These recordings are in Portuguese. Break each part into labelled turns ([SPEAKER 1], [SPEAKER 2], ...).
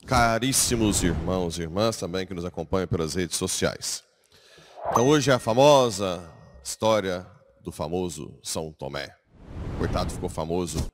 [SPEAKER 1] Caríssimos irmãos e irmãs também que nos acompanham pelas redes sociais. Então hoje é a famosa história do famoso São Tomé. Coitado, ficou famoso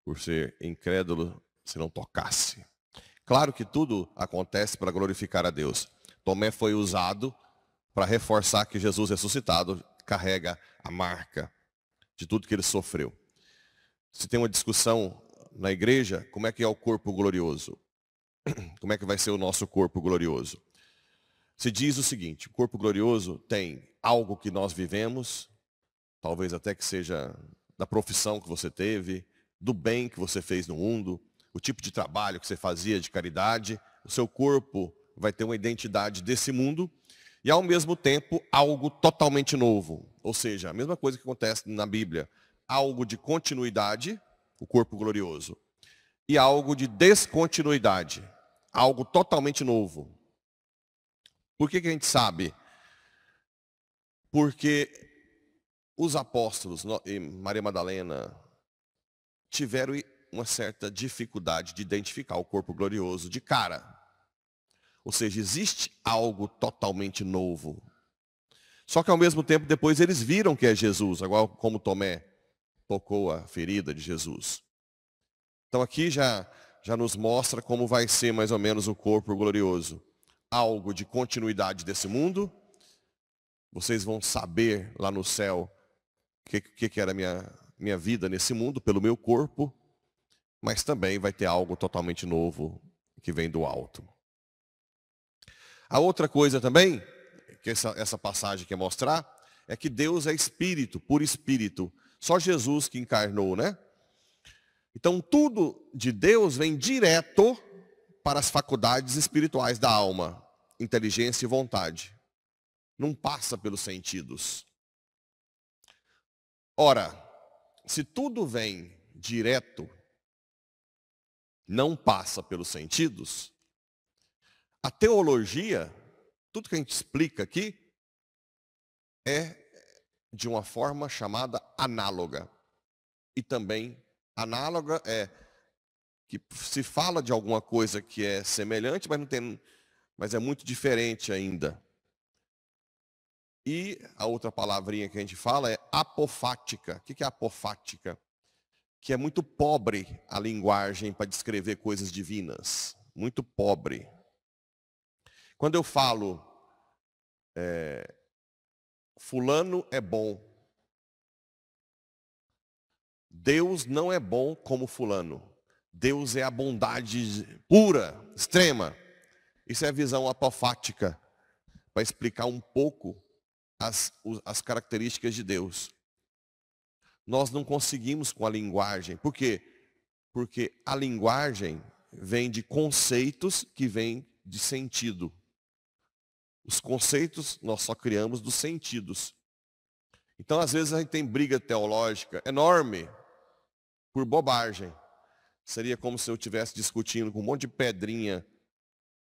[SPEAKER 1] por ser incrédulo se não tocasse. Claro que tudo acontece para glorificar a Deus. Tomé foi usado para reforçar que Jesus ressuscitado carrega a marca de tudo que ele sofreu. Se tem uma discussão na igreja, como é que é o corpo glorioso? Como é que vai ser o nosso corpo glorioso? Se diz o seguinte: o corpo glorioso tem algo que nós vivemos, talvez até que seja da profissão que você teve, do bem que você fez no mundo, o tipo de trabalho que você fazia de caridade. O seu corpo vai ter uma identidade desse mundo e, ao mesmo tempo, algo totalmente novo. Ou seja, a mesma coisa que acontece na Bíblia. Algo de continuidade, o corpo glorioso, e algo de descontinuidade, algo totalmente novo. Por que a gente sabe? Porque os apóstolos e Maria Madalena tiveram uma certa dificuldade de identificar o corpo glorioso de cara. Ou seja, existe algo totalmente novo. Só que ao mesmo tempo depois eles viram que é Jesus, igual como Tomé tocou a ferida de Jesus. Então aqui já nos mostra como vai ser mais ou menos o corpo glorioso. Algo de continuidade desse mundo. Vocês vão saber lá no céu o que era minha vida nesse mundo, pelo meu corpo. Mas também vai ter algo totalmente novo que vem do alto. A outra coisa também, que essa passagem quer mostrar, é que Deus é espírito, por espírito. Só Jesus que encarnou, né? Então tudo de Deus vem direto para as faculdades espirituais da alma, inteligência e vontade. Não passa pelos sentidos. Ora, se tudo vem direto, não passa pelos sentidos, a teologia, tudo que a gente explica aqui, é de uma forma chamada análoga. E também, análoga é que se fala de alguma coisa que é semelhante, mas é muito diferente ainda. E a outra palavrinha que a gente fala é apofática. O que é apofática? Que é muito pobre a linguagem para descrever coisas divinas. Muito pobre. Quando eu falo, fulano é bom, Deus não é bom como fulano. Deus é a bondade pura, extrema. Isso é a visão apofática, para explicar um pouco as características de Deus. Nós não conseguimos com a linguagem. Por quê? Porque a linguagem vem de conceitos que vêm de sentido. Os conceitos nós só criamos dos sentidos. Então, às vezes, a gente tem briga teológica enorme por bobagem. Seria como se eu estivesse discutindo com um monte de pedrinha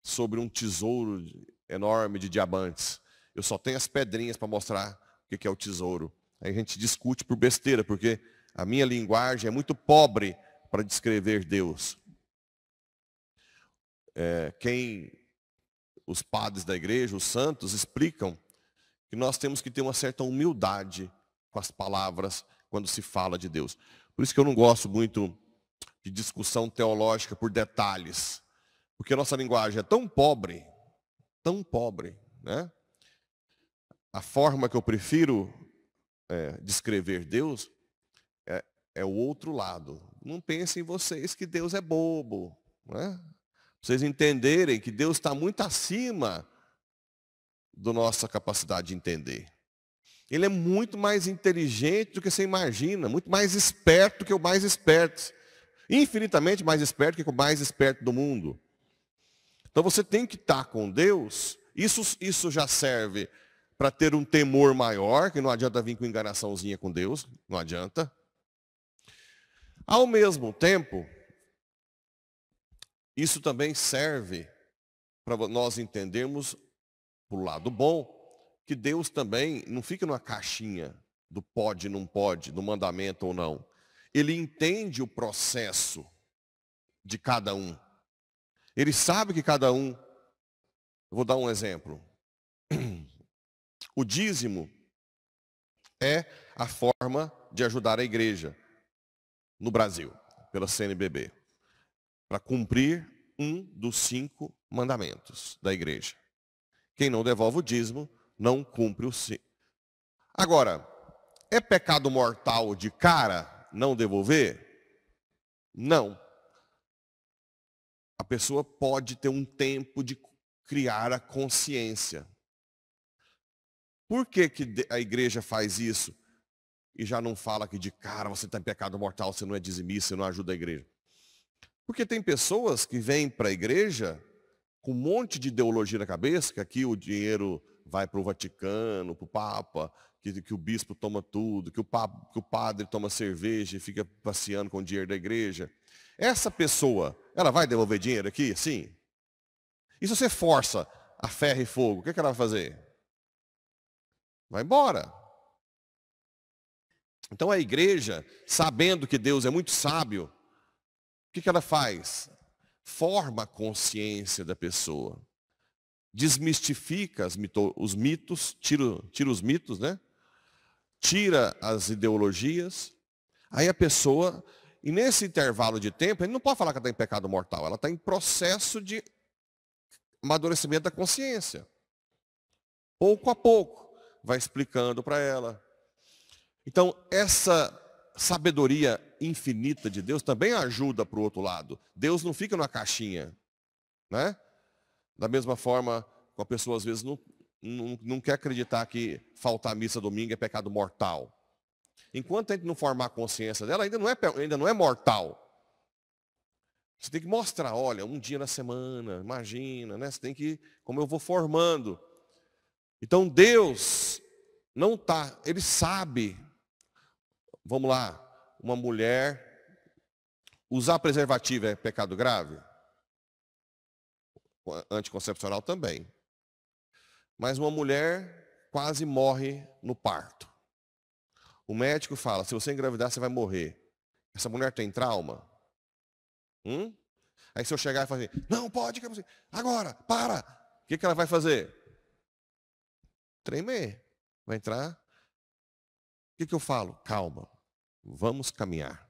[SPEAKER 1] sobre um tesouro enorme de diamantes. Eu só tenho as pedrinhas para mostrar o que é o tesouro. Aí a gente discute por besteira, porque a minha linguagem é muito pobre para descrever Deus. Os padres da igreja, os santos, explicam que nós temos que ter uma certa humildade com as palavras quando se fala de Deus. Por isso que eu não gosto muito de discussão teológica por detalhes. Porque a nossa linguagem é tão pobre, né? A forma que eu prefiro descrever Deus é o outro lado. Não pensem vocês que Deus é bobo, né? Vocês entenderem que Deus está muito acima da nossa capacidade de entender. Ele é muito mais inteligente do que você imagina, muito mais esperto que o mais esperto. Infinitamente mais esperto que o mais esperto do mundo. Então você tem que estar com Deus. Isso já serve para ter um temor maior, que não adianta vir com enganaçãozinha com Deus, não adianta. Ao mesmo tempo, isso também serve para nós entendermos, por lado bom, que Deus também não fica numa caixinha do pode, não pode, do mandamento ou não. Ele entende o processo de cada um. Ele sabe que cada um... Eu vou dar um exemplo. O dízimo é a forma de ajudar a igreja no Brasil, pela CNBB, para cumprir um dos 5 mandamentos da igreja. Quem não devolve o dízimo, não cumpre o 5. Agora, é pecado mortal de cara não devolver? Não. A pessoa pode ter um tempo de criar a consciência. Por que a igreja faz isso e já não fala que de cara você está em pecado mortal, você não é dizimista, você não ajuda a igreja? Porque tem pessoas que vêm para a igreja com um monte de ideologia na cabeça, que aqui o dinheiro vai para o Vaticano, para o Papa, que o bispo toma tudo, que o padre toma cerveja e fica passeando com o dinheiro da igreja. Essa pessoa, ela vai devolver dinheiro aqui? Sim. E se você força a ferro e fogo, o que ela vai fazer? Vai embora. Então a igreja, sabendo que Deus é muito sábio, o que ela faz? Forma a consciência da pessoa. Desmistifica os mitos, tira os mitos, né? Tira as ideologias. Aí a pessoa, e nesse intervalo de tempo, ele não pode falar que ela está em pecado mortal, ela está em processo de amadurecimento da consciência. Pouco a pouco, vai explicando para ela. Então, essa sabedoria infinita de Deus também ajuda para o outro lado. Deus não fica numa caixinha, né? Da mesma forma, a pessoa às vezes não quer acreditar que faltar missa domingo é pecado mortal. Enquanto a gente não formar a consciência dela, ainda não é mortal. Você tem que mostrar, olha, um dia na semana, imagina, né? Você tem que, como eu vou formando. Então Deus não está, Ele sabe. Vamos lá, uma mulher usar preservativo é pecado grave? Anticoncepcional também. Mas uma mulher quase morre no parto. O médico fala, se você engravidar, você vai morrer. Essa mulher tem trauma? Aí se eu chegar e falar assim, não pode, agora, para. O que ela vai fazer? Tremer. Vai entrar. O que eu falo? Calma. Vamos caminhar.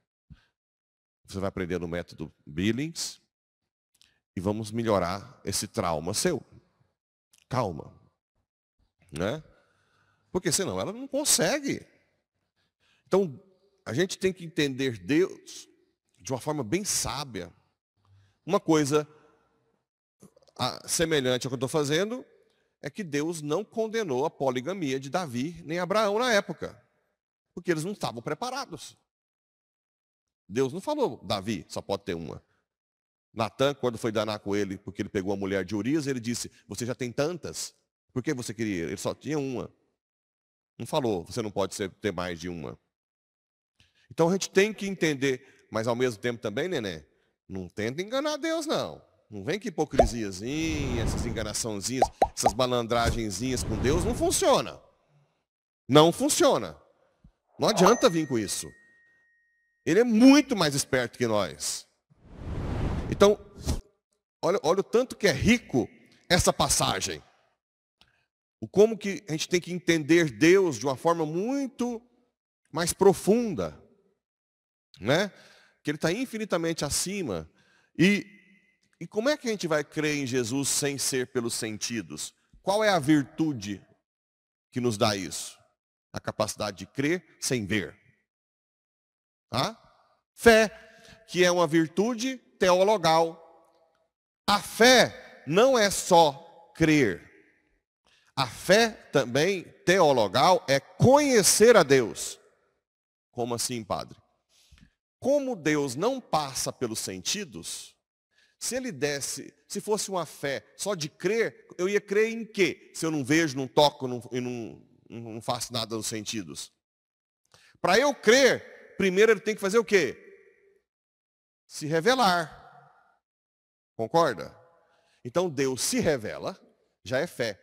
[SPEAKER 1] Você vai aprender no método Billings e vamos melhorar esse trauma seu. Calma. Né? Porque senão ela não consegue. Então, a gente tem que entender Deus de uma forma bem sábia. Uma coisa semelhante ao que eu estou fazendo é que Deus não condenou a poligamia de Davi nem Abraão na época. Porque eles não estavam preparados. Deus não falou, Davi só pode ter uma. Natan, quando foi danar com ele, porque ele pegou a mulher de Urias, ele disse, você já tem tantas? Por que você queria? Ele só tinha uma. Não falou, você não pode ter mais de uma. Então a gente tem que entender, mas ao mesmo tempo também, neném, não tenta enganar Deus, não. Não vem com hipocrisiazinha, essas enganaçãozinhas, essas malandragenzinhas com Deus, não funciona. Não funciona. Não adianta vir com isso. Ele é muito mais esperto que nós. Então, olha o tanto que é rico essa passagem. Como que a gente tem que entender Deus de uma forma muito mais profunda. Né? Que Ele está infinitamente acima. E como é que a gente vai crer em Jesus sem ser pelos sentidos? Qual é a virtude que nos dá isso? A capacidade de crer sem ver. Fé, que é uma virtude teologal. A fé não é só crer. A fé também teologal é conhecer a Deus. Como assim, padre? Como Deus não passa pelos sentidos, se fosse uma fé só de crer, eu ia crer em quê? Se eu não vejo, não toco e não faço nada nos sentidos. Para eu crer, primeiro ele tem que fazer o quê? Se revelar. Concorda? Então Deus se revela, já é fé.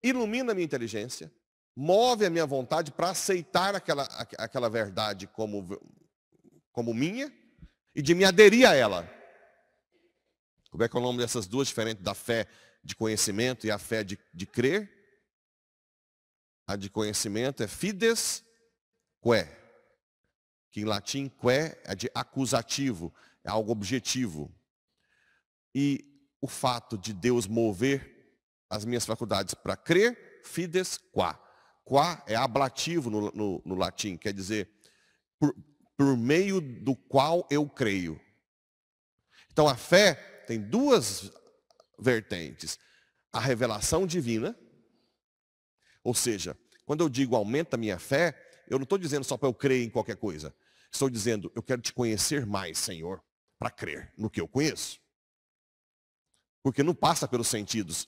[SPEAKER 1] Ilumina a minha inteligência, move a minha vontade para aceitar aquela verdade como minha e de me aderir a ela. Como é que é o nome dessas duas diferentes da fé de conhecimento e a fé de crer? A de conhecimento é fides quae, que em latim quae é de acusativo, é algo objetivo. E o fato de Deus mover as minhas faculdades para crer, fides qua. Qua é ablativo no latim, quer dizer, por meio do qual eu creio. Então a fé tem duas vertentes. A revelação divina, ou seja, quando eu digo aumenta a minha fé, eu não estou dizendo só para eu crer em qualquer coisa. Estou dizendo, eu quero te conhecer mais, Senhor, para crer no que eu conheço. Porque não passa pelos sentidos.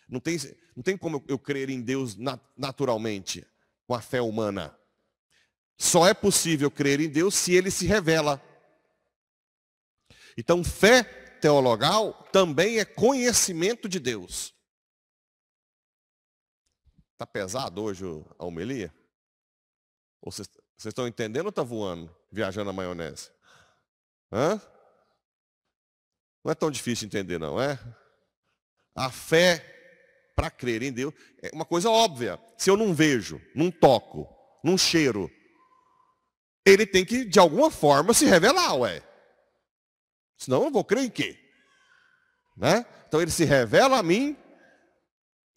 [SPEAKER 1] Não tem como eu crer em Deus naturalmente, com a fé humana. Só é possível crer em Deus se Ele se revela. Então, fé teologal também é conhecimento de Deus. Está pesado hoje a homilia? Ou vocês estão entendendo ou está voando, viajando na maionese? Hã? Não é tão difícil entender, não é? A fé, para crer em Deus, é uma coisa óbvia. Se eu não vejo, não toco, não cheiro, Ele tem que, de alguma forma, se revelar, ué. Senão eu vou crer em quê? Né? Então Ele se revela a mim,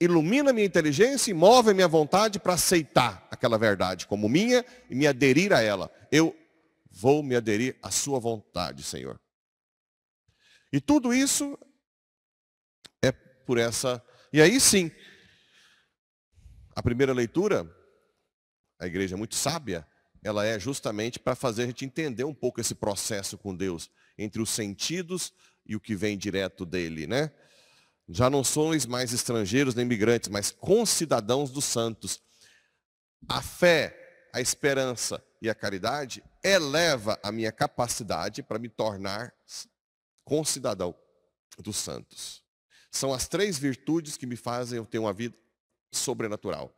[SPEAKER 1] ilumina a minha inteligência e move a minha vontade para aceitar aquela verdade como minha e me aderir a ela. Eu vou me aderir à sua vontade, Senhor. E tudo isso é por essa... E aí sim, a primeira leitura, a igreja é muito sábia, ela é justamente para fazer a gente entender um pouco esse processo com Deus, entre os sentidos e o que vem direto dele, né? Já não sois mais estrangeiros nem imigrantes, mas concidadãos dos santos. A fé, a esperança e a caridade eleva a minha capacidade para me tornar concidadão dos santos. São as três virtudes que me fazem eu ter uma vida sobrenatural.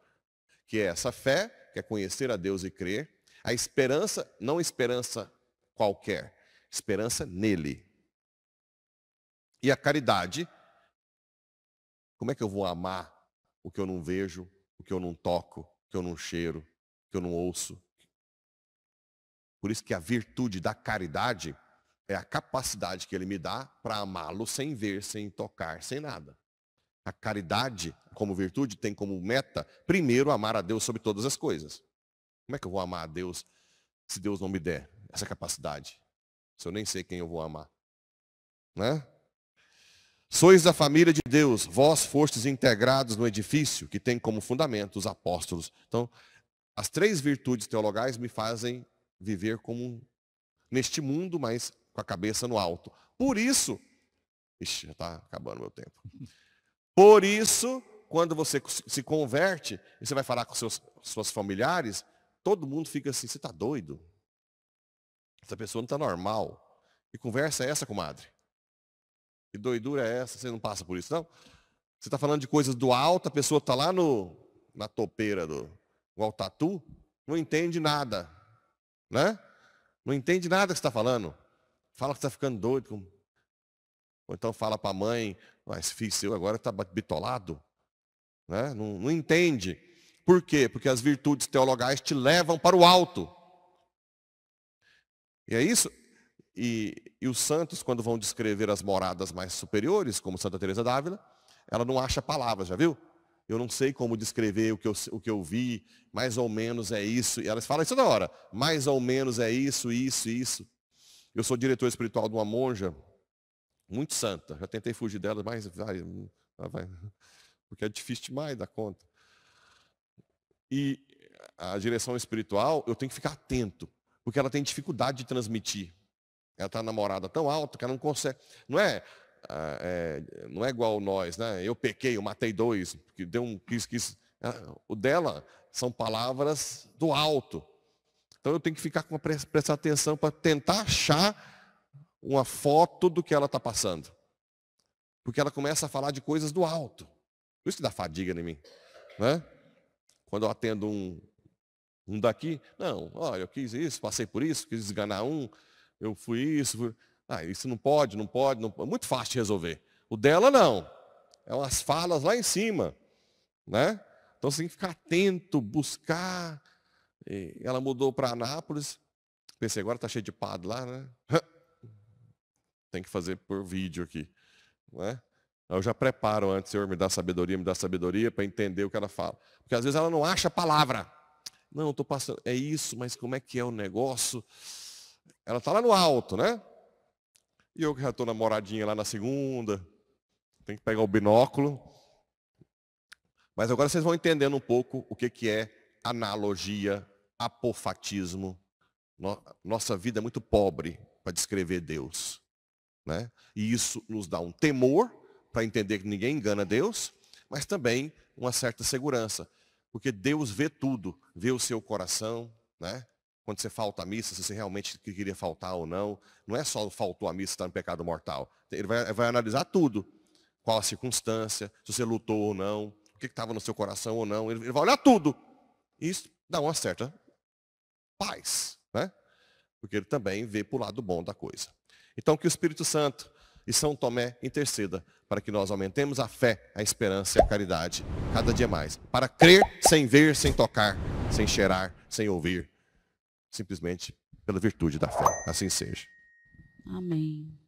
[SPEAKER 1] Que é essa fé, que é conhecer a Deus e crer. A esperança, não esperança qualquer, esperança nele. E a caridade, como é que eu vou amar o que eu não vejo, o que eu não toco, o que eu não cheiro, o que eu não ouço? Por isso que a virtude da caridade é a capacidade que ele me dá para amá-lo sem ver, sem tocar, sem nada. A caridade, como virtude, tem como meta, primeiro, amar a Deus sobre todas as coisas. Como é que eu vou amar a Deus se Deus não me der essa capacidade? Se eu nem sei quem eu vou amar. Né? Sois da família de Deus, vós fostes integrados no edifício que tem como fundamento os apóstolos. Então, as três virtudes teologais me fazem viver como neste mundo, mas com a cabeça no alto. Por isso, ixi, já está acabando o meu tempo. Por isso, quando você se converte, e você vai falar com seus familiares, todo mundo fica assim, você está doido? Essa pessoa não está normal. Que conversa é essa, comadre? Que doidura é essa? Você não passa por isso, não? Você está falando de coisas do alto, a pessoa está lá na topeira do Tatu, não entende nada. Né? Não entende nada que você está falando. Fala que está ficando doido. Ou então fala para a mãe, esse filho seu agora está bitolado. Né? Não entende. Por quê? Porque as virtudes teologais te levam para o alto. E é isso. E os santos, quando vão descrever as moradas mais superiores, como Santa Teresa d'Ávila, ela não acha palavras, já viu? Eu não sei como descrever o que eu vi, mais ou menos é isso. E elas falam isso toda hora, mais ou menos é isso, isso, isso. Eu sou diretor espiritual de uma monja, muito santa. Já tentei fugir dela, mas vai, porque é difícil demais dar conta. E a direção espiritual, eu tenho que ficar atento, porque ela tem dificuldade de transmitir. Ela está namorada tão alta que ela não consegue. Não é igual nós, né? Eu pequei, eu matei dois, porque deu um quis. O dela são palavras do alto. Então eu tenho que ficar prestar atenção para tentar achar uma foto do que ela está passando. Porque ela começa a falar de coisas do alto. Por isso que dá fadiga em mim. Né? Quando eu atendo um daqui, não, olha, eu quis isso, passei por isso, quis esganar eu fui isso. Isso não pode. É muito fácil de resolver. O dela não. É umas falas lá em cima. Né? Então você tem que ficar atento, buscar. E ela mudou para Anápolis. Pensei, agora está cheio de padre lá, né? Tem que fazer por vídeo aqui. Né? Eu já preparo antes, Senhor, me dá sabedoria para entender o que ela fala. Porque às vezes ela não acha a palavra. Não, estou passando, é isso, mas como é que é o negócio? Ela está lá no alto, né? E eu que já estou namoradinha lá na segunda. Tem que pegar o binóculo. Mas agora vocês vão entendendo um pouco o que é analogia, apofatismo. Nossa vida é muito pobre para descrever Deus. Né? E isso nos dá um temor para entender que ninguém engana Deus, mas também uma certa segurança. Porque Deus vê tudo, vê o seu coração, né? Quando você falta à missa, se você realmente queria faltar ou não. Não é só faltou à missa, está no pecado mortal. Ele vai analisar tudo. Qual a circunstância, se você lutou ou não, o que estava no seu coração ou não. Ele vai olhar tudo. E isso dá uma certa paz, né? Porque ele também vê para o lado bom da coisa. Então que o Espírito Santo e São Tomé interceda para que nós aumentemos a fé, a esperança e a caridade cada dia mais. Para crer sem ver, sem tocar, sem cheirar, sem ouvir. Simplesmente pela virtude da fé. Assim seja.
[SPEAKER 2] Amém.